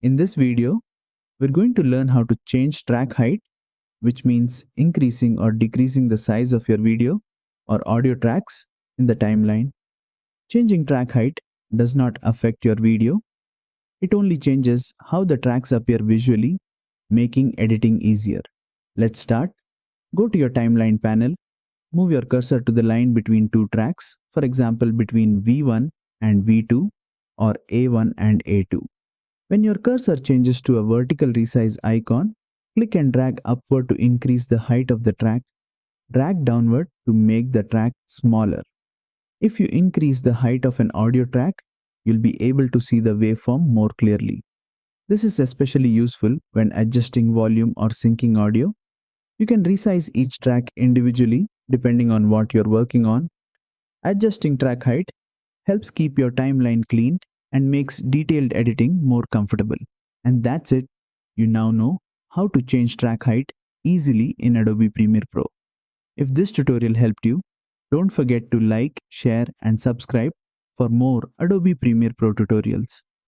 In this video, we're going to learn how to change track height, which means increasing or decreasing the size of your video or audio tracks in the timeline. Changing track height does not affect your video. It only changes how the tracks appear visually, making editing easier. Let's start. Go to your timeline panel. Move your cursor to the line between two tracks, for example between V1 and V2 or A1 and A2. When your cursor changes to a vertical resize icon, click and drag upward to increase the height of the track. Drag downward to make the track smaller. If you increase the height of an audio track, you'll be able to see the waveform more clearly. This is especially useful when adjusting volume or syncing audio. You can resize each track individually depending on what you're working on. Adjusting track height helps keep your timeline clean and makes detailed editing more comfortable. And that's it. You now know how to change track height easily in Adobe Premiere Pro. If this tutorial helped you, don't forget to like, share, and subscribe for more Adobe Premiere Pro tutorials.